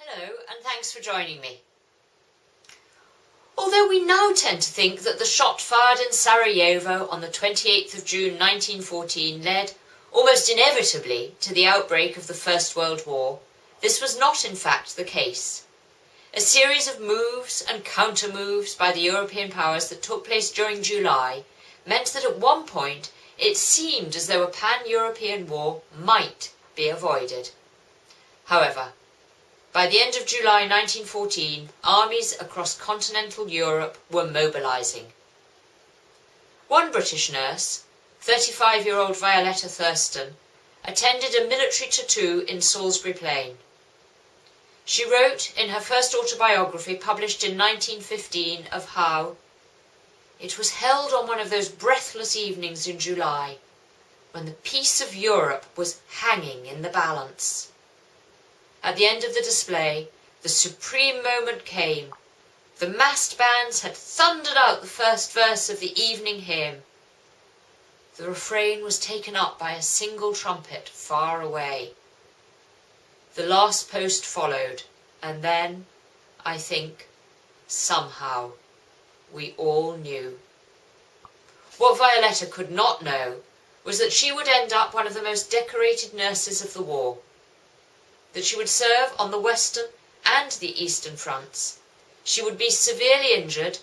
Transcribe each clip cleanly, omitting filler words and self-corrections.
Hello, and thanks for joining me. Although we now tend to think that the shot fired in Sarajevo on the 28th of June 1914 led, almost inevitably, to the outbreak of the First World War, this was not in fact the case. A series of moves and counter-moves by the European powers that took place during July meant that at one point it seemed as though a pan-European war might be avoided. However, by the end of July 1914, armies across continental Europe were mobilising. One British nurse, 35-year-old Violetta Thurston, attended a military tattoo in Salisbury Plain. She wrote in her first autobiography, published in 1915, of how it was held on one of those breathless evenings in July, when the peace of Europe was hanging in the balance. At the end of the display, the supreme moment came. The massed bands had thundered out the first verse of the evening hymn. The refrain was taken up by a single trumpet far away. The last post followed, and then, I think, somehow, we all knew. What Violetta could not know was that she would end up one of the most decorated nurses of the war, that she would serve on the Western and the Eastern fronts. She would be severely injured,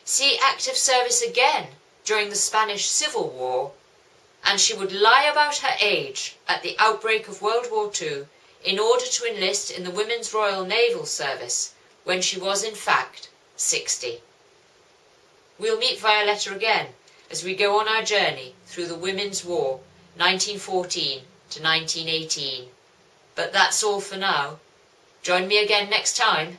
see active service again during the Spanish Civil War, and she would lie about her age at the outbreak of World War II in order to enlist in the Women's Royal Naval Service when she was in fact 60. We'll meet Violetta again as we go on our journey through the Women's War, 1914 to 1918. But that's all for now. Join me again next time.